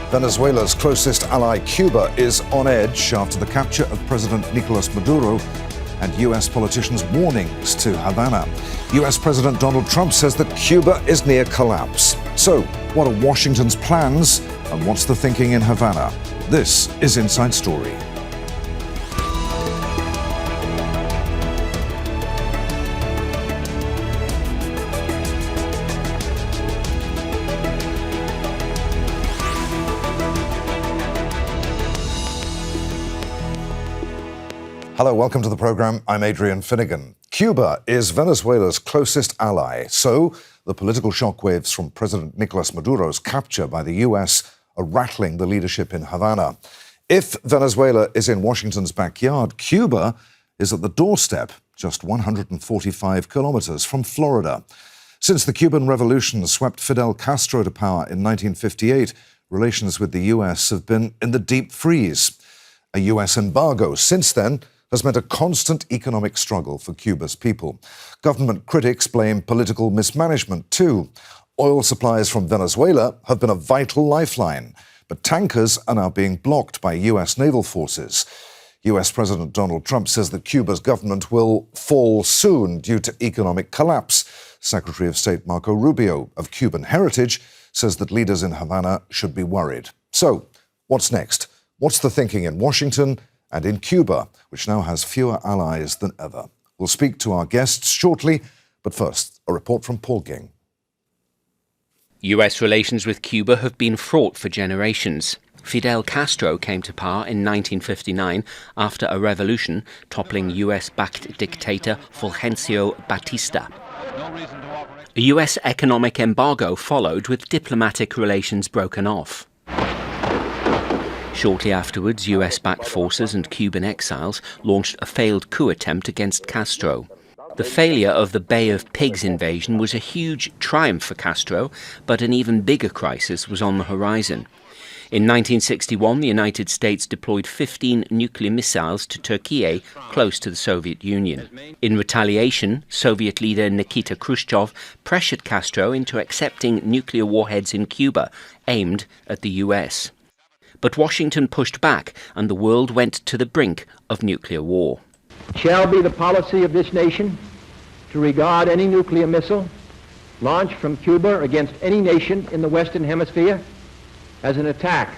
Venezuela's closest ally, Cuba, is on edge after the capture of President Nicolas Maduro and US politicians' warnings to Havana. US President Donald Trump says that Cuba is near collapse. So, what are Washington's plans and what's the thinking in Havana? This is Inside Story. Hello, welcome to the program. I'm Adrian Finighan. Cuba is Venezuela's closest ally, so the political shockwaves from President Nicolas Maduro's capture by the US are rattling the leadership in Havana. If Venezuela is in Washington's backyard, Cuba is at the doorstep, just 145 kilometers from Florida. Since the Cuban Revolution swept Fidel Castro to power in 1958, relations with the US have been in the deep freeze. A US embargo since then has meant a constant economic struggle for Cuba's people. Government critics blame political mismanagement too. Oil supplies from Venezuela have been a vital lifeline, but tankers are now being blocked by US naval forces. US President Donald Trump says that Cuba's government will fall soon due to economic collapse. Secretary of State Marco Rubio, of Cuban heritage, says that leaders in Havana should be worried. So, what's next? What's the thinking in Washington and in Cuba, which now has fewer allies than ever? We'll speak to our guests shortly, but first, a report from Paul Ging. US relations with Cuba have been fraught for generations. Fidel Castro came to power in 1959 after a revolution toppling US-backed dictator Fulgencio Batista. A US economic embargo followed with diplomatic relations broken off. Shortly afterwards, US-backed forces and Cuban exiles launched a failed coup attempt against Castro. The failure of the Bay of Pigs invasion was a huge triumph for Castro, but an even bigger crisis was on the horizon. In 1961, the United States deployed 15 nuclear missiles to Turkey, close to the Soviet Union. In retaliation, Soviet leader Nikita Khrushchev pressured Castro into accepting nuclear warheads in Cuba, aimed at the US. But Washington pushed back, and the world went to the brink of nuclear war. It shall be the policy of this nation to regard any nuclear missile launched from Cuba against any nation in the Western Hemisphere as an attack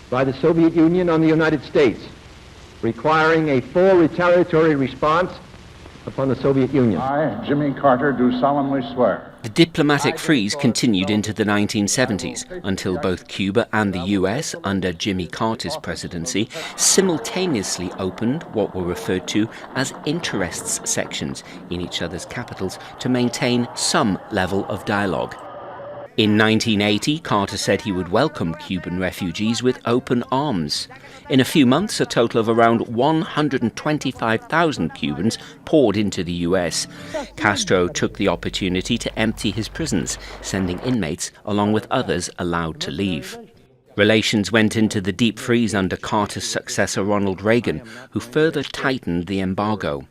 by the Soviet Union on the United States, requiring a full retaliatory response upon the Soviet Union. I, Jimmy Carter, do solemnly swear. The diplomatic freeze continued into the 1970s until both Cuba and the US, under Jimmy Carter's presidency, simultaneously opened what were referred to as interests sections in each other's capitals to maintain some level of dialogue. In 1980, Carter said he would welcome Cuban refugees with open arms. In a few months, a total of around 125,000 Cubans poured into the US. Castro took the opportunity to empty his prisons, sending inmates along with others allowed to leave. Relations went into the deep freeze under Carter's successor Ronald Reagan, who further tightened the embargo.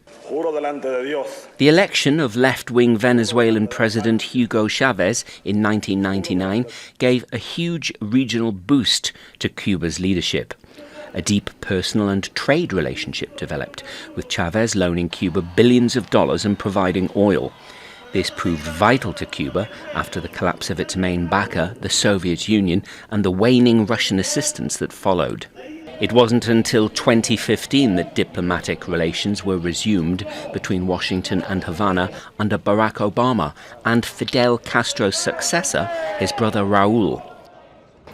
The election of left-wing Venezuelan President Hugo Chavez in 1999 gave a huge regional boost to Cuba's leadership. A deep personal and trade relationship developed, with Chavez loaning Cuba billions of dollars and providing oil. This proved vital to Cuba after the collapse of its main backer, the Soviet Union, and the waning Russian assistance that followed. It wasn't until 2015 that diplomatic relations were resumed between Washington and Havana under Barack Obama and Fidel Castro's successor, his brother Raúl.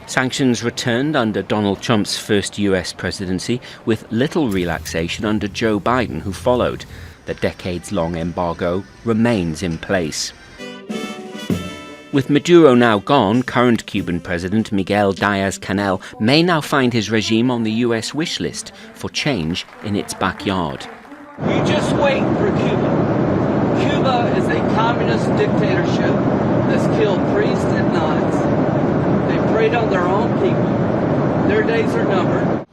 Sanctions returned under Donald Trump's first US presidency, with little relaxation under Joe Biden, who followed. The decades-long embargo remains in place. With Maduro now gone, current Cuban President Miguel Diaz-Canel may now find his regime on the US wish list for change in its backyard. You just wait for Cuba. Cuba is a communist dictatorship that's killed priests and nuns. They preyed on their own people. Their days are numbered.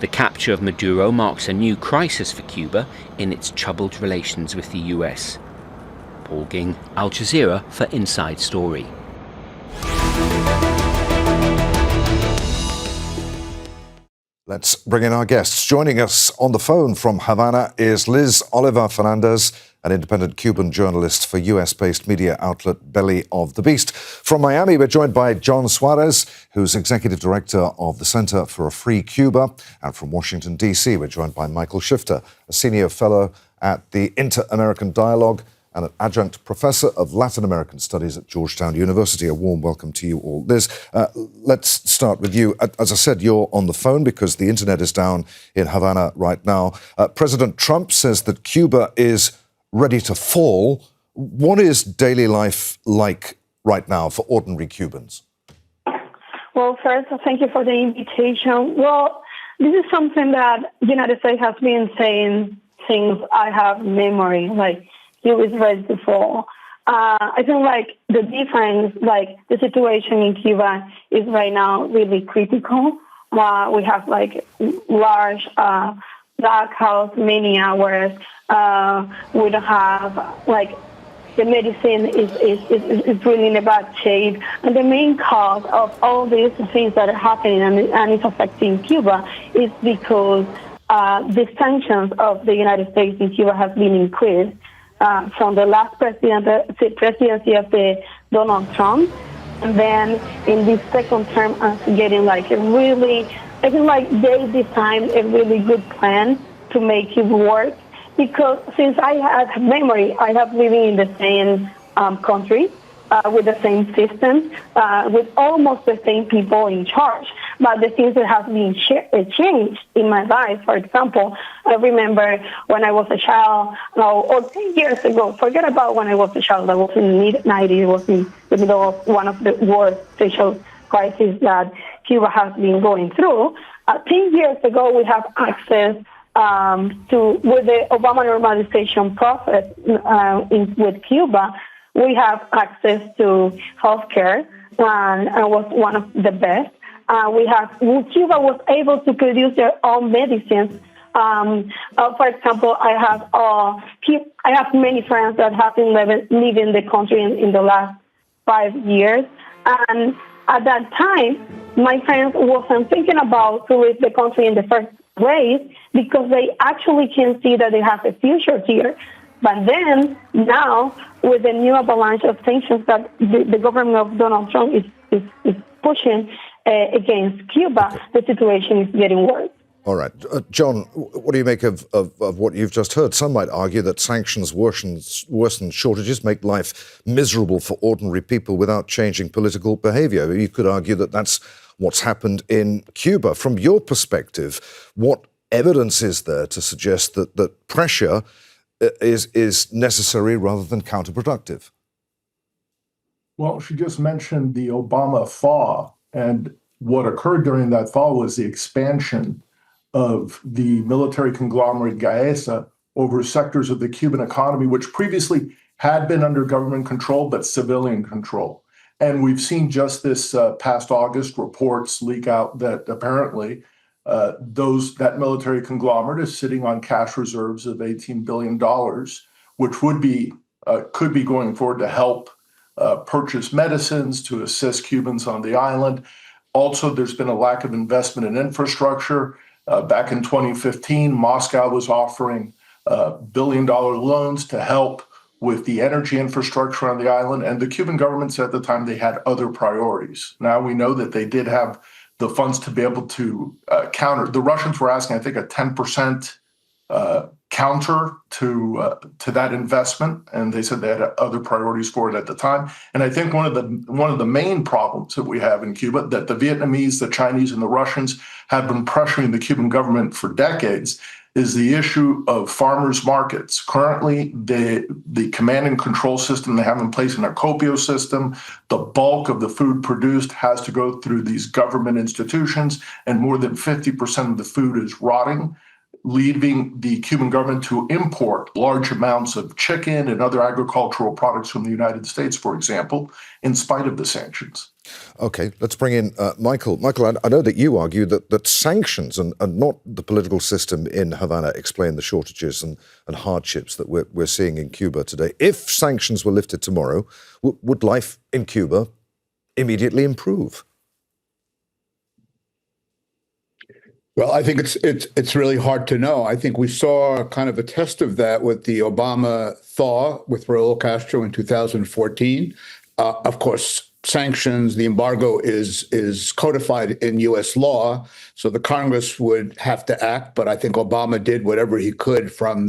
The capture of Maduro marks a new crisis for Cuba in its troubled relations with the US. Paul Ging, Al Jazeera for Inside Story. Let's bring in our guests. Joining us on the phone from Havana is Liz Oliva Fernandez, an independent Cuban journalist for US-based media outlet Belly of the Beast. From Miami, we're joined by John Suarez, who's executive director of the Center for a Free Cuba. And from Washington, D.C., we're joined by Michael Shifter, a senior fellow at the Inter-American Dialogue and an adjunct professor of Latin American Studies at Georgetown University. A warm welcome to you all. Liz, let's start with you. As I said, you're on the phone because the internet is down in Havana right now. President Trump says that Cuba is ready to fall. What is daily life like right now for ordinary Cubans? Well, first, thank you for the invitation. Well, this is something that the United States has been saying since I have memory, like, Cuba is ready to fall. I think, like, the difference, like, the situation in Cuba is right now really critical. We have, like, large blackout many hours. We don't have, like, the medicine is really in a bad shape. And the main cause of all these things that are happening and it's affecting Cuba is because the sanctions of the United States in Cuba have been increased. From the last presidency of Donald Trump, and then in this second term, getting like a really, I think like they designed a really good plan to make it work. Because since I have memory, I have living in the same country with the same system, with almost the same people in charge. But the things that have been changed in my life, for example, I remember when I was a child, or 10 years ago, forget about when I was a child, I was in the mid-90s, it was in the middle of one of the worst social crises that Cuba has been going through. 10 years ago, we have access with the Obama normalization process with Cuba, we have access to healthcare, and was one of the best. Cuba was able to produce their own medicines. For example, I have many friends that have been living the country in the last 5 years, and at that time, my friends wasn't thinking about to leave the country in the first place because they actually can see that they have a future here. But then, now, with the new avalanche of sanctions that the government of Donald Trump is pushing against Cuba, the situation is getting worse. All right. John, what do you make of what you've just heard? Some might argue that sanctions worsen shortages, make life miserable for ordinary people without changing political behavior. You could argue that that's what's happened in Cuba. From your perspective, what evidence is there to suggest that pressure is necessary rather than counterproductive? Well, she just mentioned the Obama thaw, and what occurred during that thaw was the expansion of the military conglomerate Gaesa over sectors of the Cuban economy, which previously had been under government control, but civilian control. And we've seen just this past August reports leak out that apparently that military conglomerate is sitting on cash reserves of $18 billion, which could be going forward to help purchase medicines to assist Cubans on the island. Also, there's been a lack of investment in infrastructure. Back in 2015, Moscow was offering billion-dollar loans to help with the energy infrastructure on the island, and the Cuban government said at the time they had other priorities. Now we know that they did have the funds to be able to counter. The Russians were asking, I think, a 10% counter to that investment, and they said they had other priorities for it at the time. And I think one of the main problems that we have in Cuba, that the Vietnamese, the Chinese, and the Russians have been pressuring the Cuban government for decades, is the issue of farmers markets. Currently, the command and control system they have in place in a Copio system, the bulk of the food produced has to go through these government institutions, and more than 50% of the food is rotting, leaving the Cuban government to import large amounts of chicken and other agricultural products from the United States, for example, in spite of the sanctions. Okay, let's bring in Michael. Michael, I know that you argue that sanctions and not the political system in Havana explain the shortages and hardships that we're seeing in Cuba today. If sanctions were lifted tomorrow, would life in Cuba immediately improve? Well, I think it's really hard to know. I think we saw kind of a test of that with the Obama thaw with Raul Castro in 2014. Of course, sanctions, the embargo is codified in U.S. law, so the Congress would have to act. But I think Obama did whatever he could from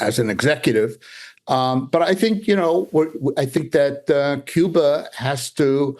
as an executive. But I think I think that Cuba has to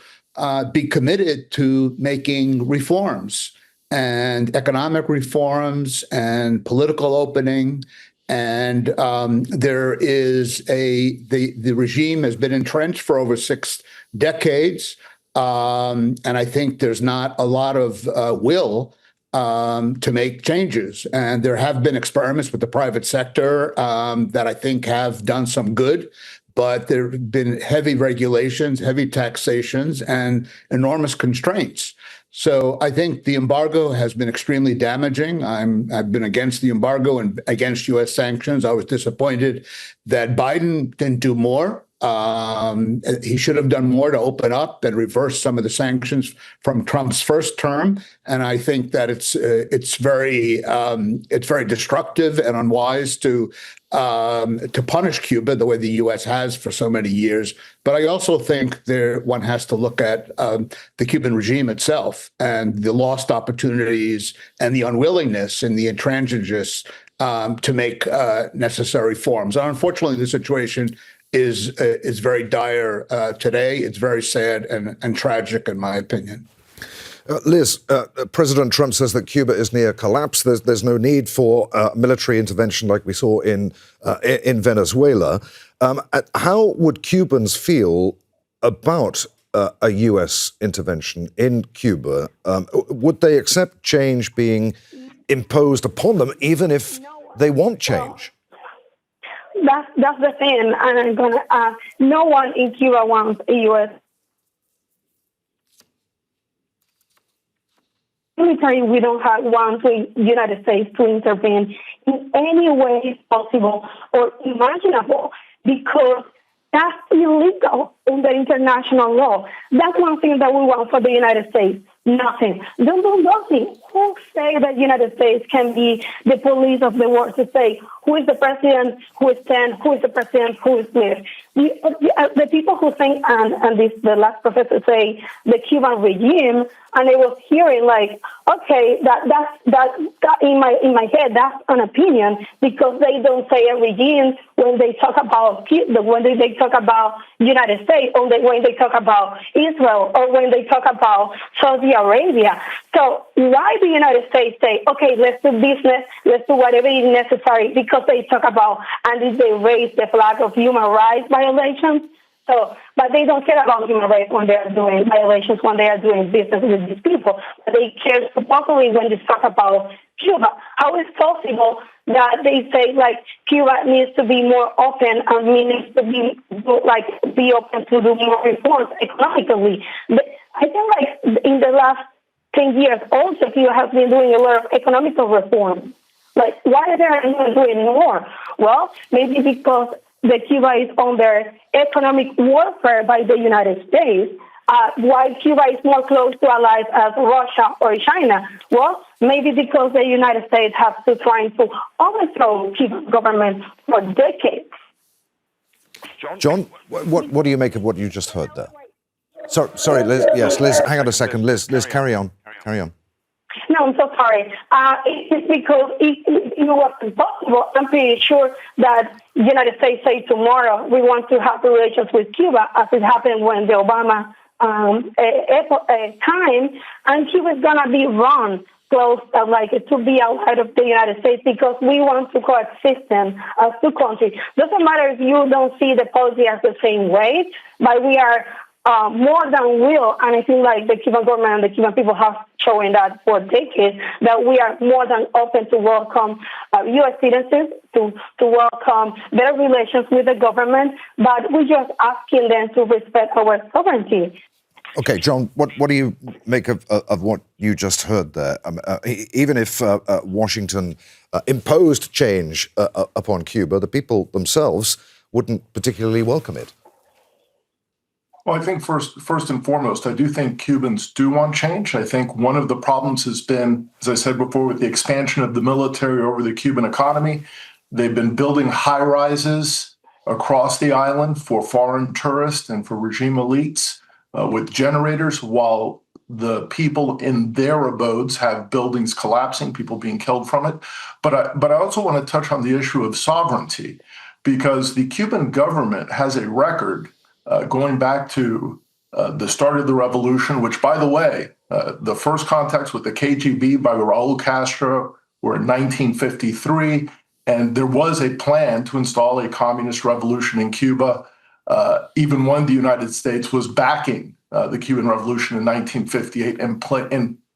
be committed to making reforms and economic reforms and political opening. And there is the regime has been entrenched for over 6 decades. And I think there's not a lot of will to make changes. And there have been experiments with the private sector that I think have done some good. But there have been heavy regulations, heavy taxations, and enormous constraints. So I think the embargo has been extremely damaging. I've been against the embargo and against U.S. sanctions. I was disappointed that Biden didn't do more. He should have done more to open up and reverse some of the sanctions from Trump's first term. And I think that it's very destructive and unwise to punish Cuba the way the U.S. has for so many years. But I also think one has to look at the Cuban regime itself and the lost opportunities and the unwillingness and the intransigence to make necessary reforms. And unfortunately, the situation is very dire today. It's very sad and tragic, in my opinion. Liz, President Trump says that Cuba is near collapse. There's no need for military intervention like we saw in Venezuela. How would Cubans feel about a U.S. intervention in Cuba? Would they accept change being imposed upon them, even if they want change? That's the thing, and I'm gonna. No one in Cuba wants a U.S. military. We don't want the United States to intervene in any way possible or imaginable, because that's illegal under international law. That's one thing that we want for the United States. Nothing. Don't do nothing. Who say that the United States can be the police of the world to say who is the president, who is 10, who is the president, who is Smith? The people who think, and the last professor say, the Cuban regime, and I was hearing like, okay, that in my head, that's an opinion, because they don't say a regime when they talk about when they talk about United States, or when they talk about Israel, or when they talk about Saudi Arabia. So why the United States say, okay, let's do business, let's do whatever is necessary, because they talk about, and they raise the flag of human rights violations. So, but they don't care about human rights when they are doing violations, when they are doing business with these people. But they care supposedly when they talk about Cuba. How is it possible that they say like Cuba needs to be more open and needs to be open to do more reforms economically? But I think like in the last 10 years, also Cuba has been doing a lot of economical reforms. Like, why are they not doing more? Well, maybe because the Cuba is under economic warfare by the United States, while Cuba is more close to allies as Russia or China. Well, maybe because the United States has to try to overthrow Cuban government for decades. John, what do you make of what you just heard there? Sorry, Liz. Yes, Liz, hang on a second. Liz, carry on. No, I'm so sorry. It's because it was impossible. I'm pretty sure that the United States say tomorrow we want to have relations with Cuba, as it happened when the Obama time, and Cuba is going to be run close, to be outside of the United States, because we want to coexist as two countries. Doesn't matter if you don't see the policy as the same way, but we are more than will, and I think like the Cuban government and the Cuban people have shown that for decades, that we are more than open to welcome U.S. citizens, to welcome better relations with the government, but we're just asking them to respect our sovereignty. Okay, John, what do you make of what you just heard there? Even if Washington imposed change upon Cuba, the people themselves wouldn't particularly welcome it. Well, I think first and foremost, I do think Cubans do want change. I think one of the problems has been, as I said before, with the expansion of the military over the Cuban economy. They've been building high rises across the island for foreign tourists and for regime elites with generators, while the people in their abodes have buildings collapsing, people being killed from it. But I also want to touch on the issue of sovereignty, because the Cuban government has a record going back to the start of the revolution, which, by the way, the first contacts with the KGB by Raul Castro were in 1953, and there was a plan to install a communist revolution in Cuba, even when the United States was backing the Cuban Revolution in 1958 and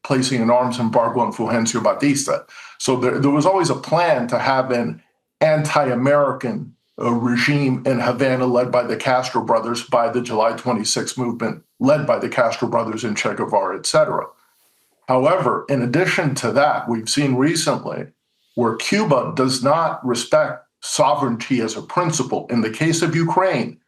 placing an arms embargo on Fulgencio Batista. So there was always a plan to have an anti-American regime in Havana led by the Castro brothers, by the July 26 movement led by the Castro brothers and Che Guevara, et cetera. However, in addition to that, we've seen recently where Cuba does not respect sovereignty as a principle. In the case of Ukraine,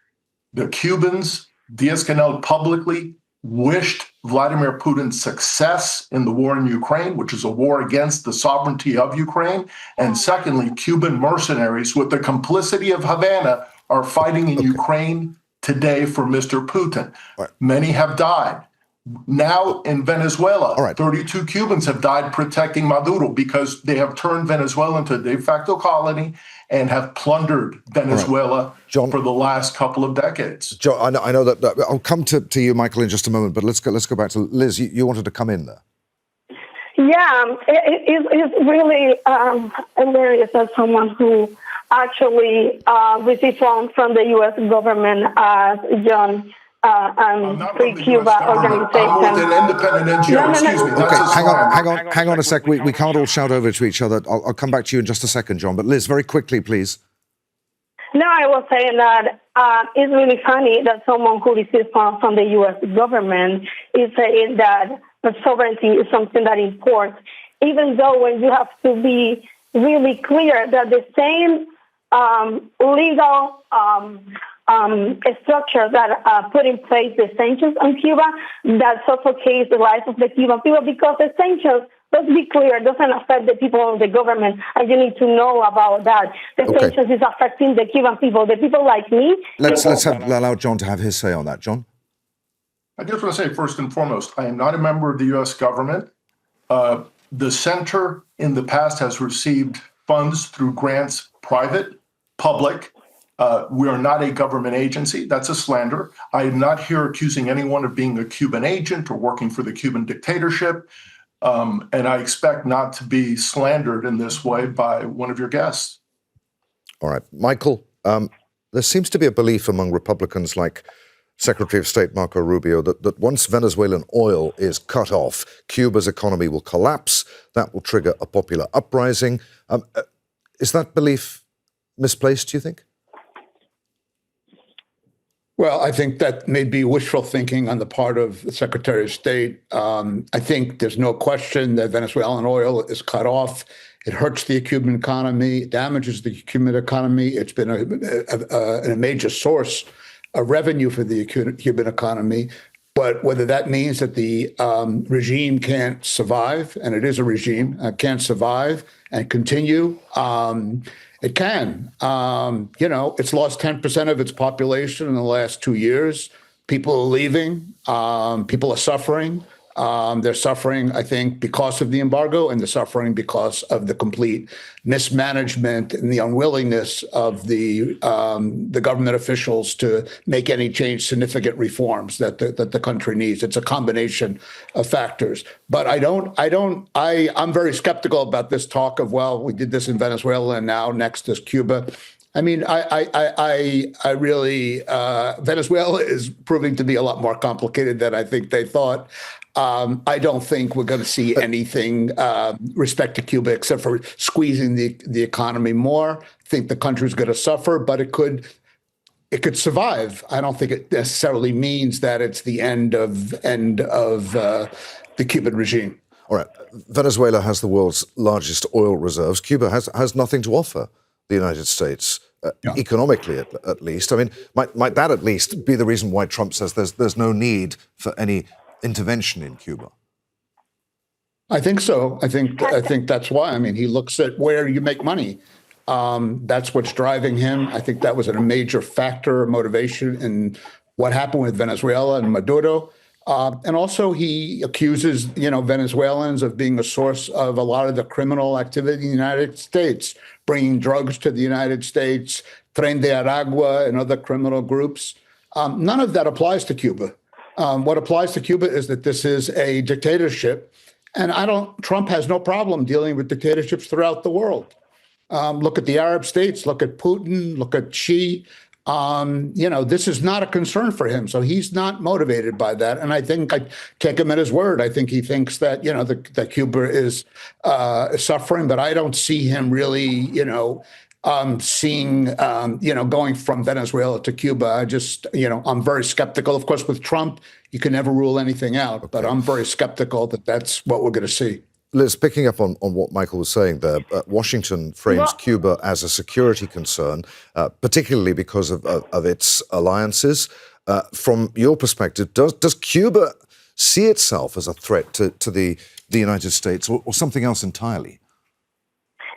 the Cubans, Diaz-Canel publicly wished Vladimir Putin success in the war in Ukraine, which is a war against the sovereignty of Ukraine. And secondly, Cuban mercenaries with the complicity of Havana are fighting in Ukraine today for Mr. Putin. Right. Many have died. Now in Venezuela, 32 Cubans have died protecting Maduro because they have turned Venezuela into a de facto colony and have plundered Venezuela John, for the last couple of decades. John, I know that I'll come to you, Michael, in just a moment, but let's go back to Liz. You wanted to come in there. Yeah, it's really hilarious as someone who actually received funds from the U.S. government as John Free Cuba organization. I'm with an independent NGO. Excuse me. Okay, hang on a sec. We can't all shout over to each other. I'll come back to you in just a second, John. But Liz, very quickly, please. No, I was saying that it's really funny that someone who receives funds from the U.S. government is saying that sovereignty is something that imports, even though when you have to be really clear that the same legal structure that put in place the sanctions on Cuba that suffocates the lives of the Cuban people, because the sanctions, let's be clear, doesn't affect the people of the government, and you need to know about that. The sanctions is affecting the Cuban people, the people like me. Let's allow John to have his say on that. John? I just want to say, first and foremost, I am not a member of the U.S. government. The center in the past has received funds through grants, private, public. We are not a government agency. That's a slander. I am not here accusing anyone of being a Cuban agent or working for the Cuban dictatorship. And I expect not to be slandered in this way by one of your guests. All right. Michael, there seems to be a belief among Republicans like Secretary of State Marco Rubio that once Venezuelan oil is cut off, Cuba's economy will collapse. That will trigger a popular uprising. Is that belief misplaced, do you think? Well, I think that may be wishful thinking on the part of the Secretary of State. I think there's no question that Venezuelan oil is cut off. It hurts the Cuban economy, damages the Cuban economy. It's been a major source of revenue for the Cuban economy. But whether that means that the regime can't survive, and it is a regime, can't survive and continue, it can. It's lost 10% of its population in the last 2 years. People are leaving. People are suffering. They're suffering, I think, because of the embargo, and they're suffering because of the complete mismanagement and the unwillingness of the government officials to make any significant reforms that the country needs. It's a combination of factors. But I'm very skeptical about this talk of, well, we did this in Venezuela and now next is Cuba. I mean, I really, Venezuela is proving to be a lot more complicated than I think they thought. I don't think we're going to see anything respect to Cuba except for squeezing the economy more. I think the country's going to suffer, but it could survive. I don't think it necessarily means that it's the end of the Cuban regime. All right. Venezuela has the world's largest oil reserves. Cuba has nothing to offer the United States, Yeah. economically at least. I mean, might that at least be the reason why Trump says there's no need for any intervention in Cuba? I think so. I think that's why. I mean, he looks at where you make money. That's what's driving him. I think that was a major factor, motivation in what happened with Venezuela and Maduro. And also he accuses, Venezuelans of being a source of a lot of the criminal activity in the United States, bringing drugs to the United States, Tren de Aragua and other criminal groups. None of that applies to Cuba. What applies to Cuba is that this is a dictatorship. And Trump has no problem dealing with dictatorships throughout the world. Look at the Arab states, look at Putin, look at Xi. This is not a concern for him. So he's not motivated by that. And I think I take him at his word. I think he thinks that, that Cuba is suffering, but I don't see him really, going from Venezuela to Cuba. I just, I'm very skeptical. Of course, with Trump, you can never rule anything out, but I'm very skeptical that that's what we're going to see. Liz, picking up on what Michael was saying there, Washington frames Cuba as a security concern, particularly because of its alliances. From your perspective, does Cuba see itself as a threat to the United States or something else entirely?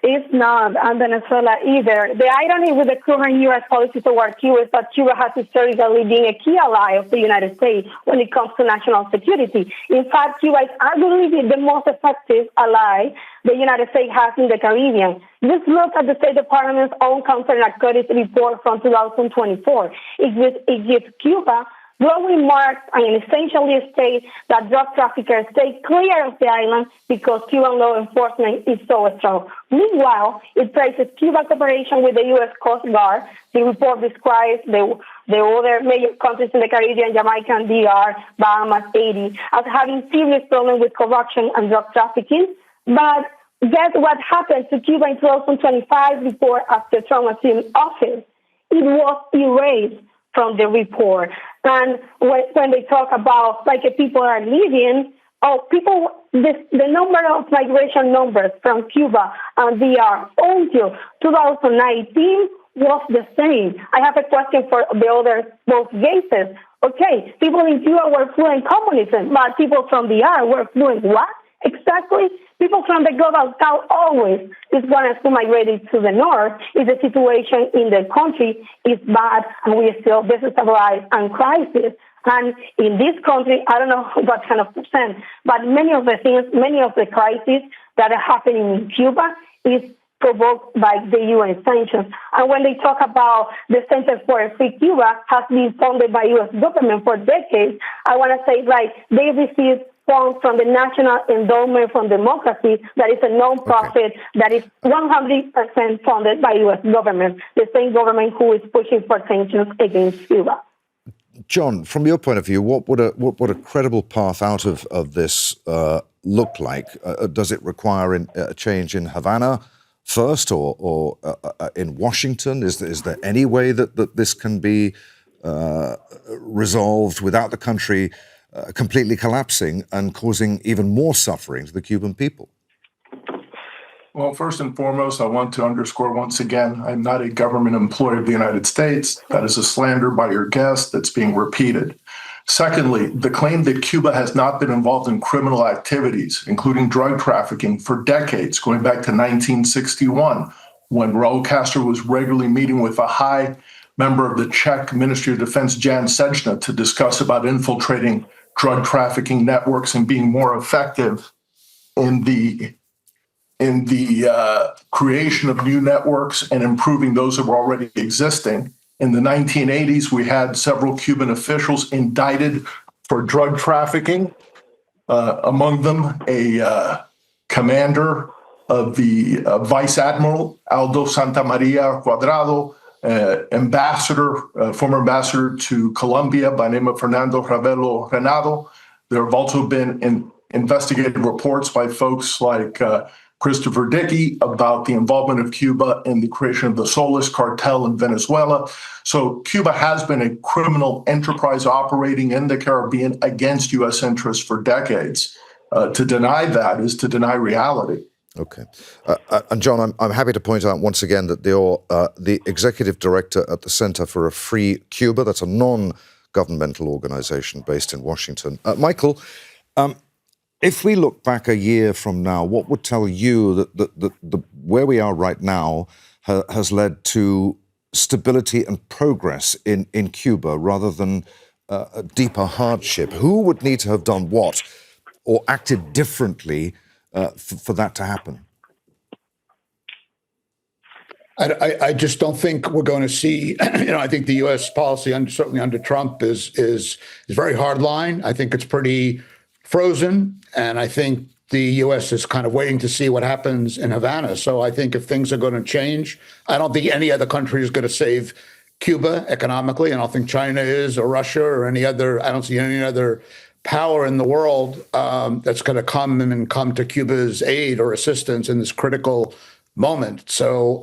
It's not, and Venezuela either. The irony with the current U.S. policy toward Cuba is that Cuba has historically been a key ally of the United States when it comes to national security. In fact, Cuba is arguably the most effective ally the United States has in the Caribbean. Just look at the State Department's own counter-narcotics report from 2024. It gives Cuba glowing marks and essentially states that drug traffickers stay clear of the island because Cuban law enforcement is so strong. Meanwhile, it praises Cuba's cooperation with the U.S. Coast Guard. The report describes the other major countries in the Caribbean, Jamaica and DR, Bahamas, Haiti, as having serious problems with corruption and drug trafficking. But guess what happened to Cuba in 2025 report after Trump assumed office? It was erased from the report. And when they talk about people are leaving, the number of migration numbers from Cuba and DR until 2019 was the same. I have a question for the other both cases. Okay, people in Cuba were fluent communism, but people from DR were fluent what? Exactly. People from the global south always is want us to migrate to the north if the situation in the country is bad and we are still destabilized and crisis. And in this country, I don't know what kind of percent, but many of the crises that are happening in Cuba is provoked by the UN sanctions. And when they talk about the Center for a Free Cuba has been funded by U.S. government for decades, I want to say they receive funds from the National Endowment for Democracy, that is a non-profit that is 100% funded by U.S. government, the same government who is pushing for sanctions against Cuba. John, from your point of view, what would a credible path out of this look like? Does it require a change in Havana first, or in Washington? Is there any way that this can be resolved without the country completely collapsing and causing even more suffering to the Cuban people? Well, first and foremost, I want to underscore once again, I'm not a government employee of the United States. That is a slander by your guest that's being repeated. Secondly, the claim that Cuba has not been involved in criminal activities, including drug trafficking, for decades, going back to 1961, when Raul Castro was regularly meeting with a high member of the Czech Ministry of Defense, Jan Sečna, to discuss about infiltrating drug trafficking networks and being more effective in the creation of new networks and improving those that were already existing. In the 1980s, we had several Cuban officials indicted for drug trafficking, among them a commander of the Vice Admiral Aldo Santamaria Cuadrado, former ambassador to Colombia by name of Fernando Ravelo Renado. There have also been investigative reports by folks like Christopher Dickey about the involvement of Cuba in the creation of the Solis cartel in Venezuela. So Cuba has been a criminal enterprise operating in the Caribbean against U.S. interests for decades. To deny that is to deny reality. Okay. And John, I'm happy to point out once again that you're the executive director at the Center for a Free Cuba. That's a non-governmental organization based in Washington. Michael, if we look back a year from now, what would tell you that where we are right now has led to stability and progress in Cuba rather than a deeper hardship? Who would need to have done what or acted differently for that to happen? I just don't think we're going to see. I think the U.S. policy, certainly under Trump, is very hardline. I think it's pretty frozen, and I think the U.S. is kind of waiting to see what happens in Havana. So I think if things are going to change, I don't think any other country is going to save Cuba economically. I don't think China is, or Russia, or any other. I don't see any other power in the world that's going to come to Cuba's aid or assistance in this critical moment. So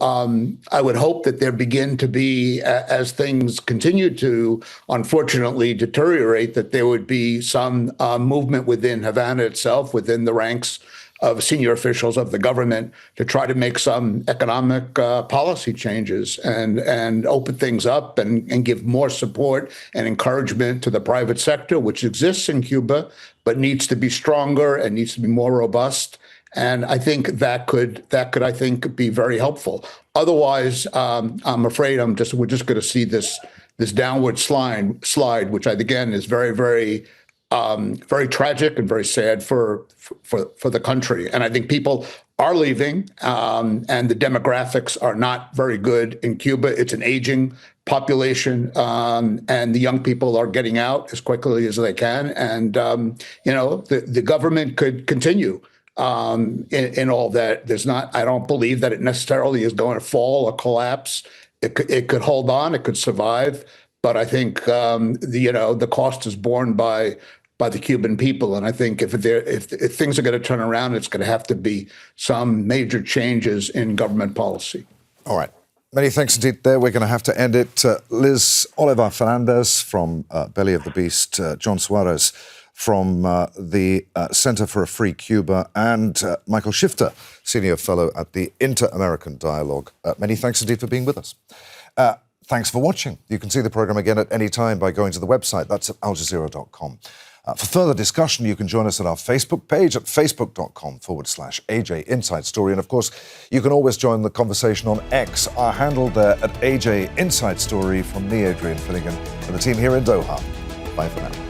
I would hope that there begin to be, as things continue to unfortunately deteriorate, that there would be some movement within Havana itself, within the ranks of senior officials of the government, to try to make some economic policy changes and open things up and give more support and encouragement to the private sector, which exists in Cuba, but needs to be stronger and needs to be more robust. And I think that could I think be very helpful. Otherwise, I'm afraid we're just going to see this downward slide, which again is very, very very tragic and very sad for the country. And I think people are leaving, and the demographics are not very good in Cuba. It's an aging population, and the young people are getting out as quickly as they can. And the government could continue in all that. I don't believe that it necessarily is going to fall or collapse. It could hold on, it could survive, but I think the cost is borne by the Cuban people. And I think if things are going to turn around, it's going to have to be some major changes in government policy. All right. Many thanks indeed there. We're going to have to end it. Liz Oliva Fernandez from Belly of the Beast, John Suarez from the Center for a Free Cuba, and Michael Shifter, Senior Fellow at the Inter-American Dialogue. Many thanks indeed for being with us. Thanks for watching. You can see the program again at any time by going to the website. That's at aljazeera.com. For further discussion, you can join us at our Facebook page at facebook.com/AJ Inside Story. And of course, you can always join the conversation on X, our handle there at AJ Inside Story. From me, Adrian Finighan, and the team here in Doha. Bye for now.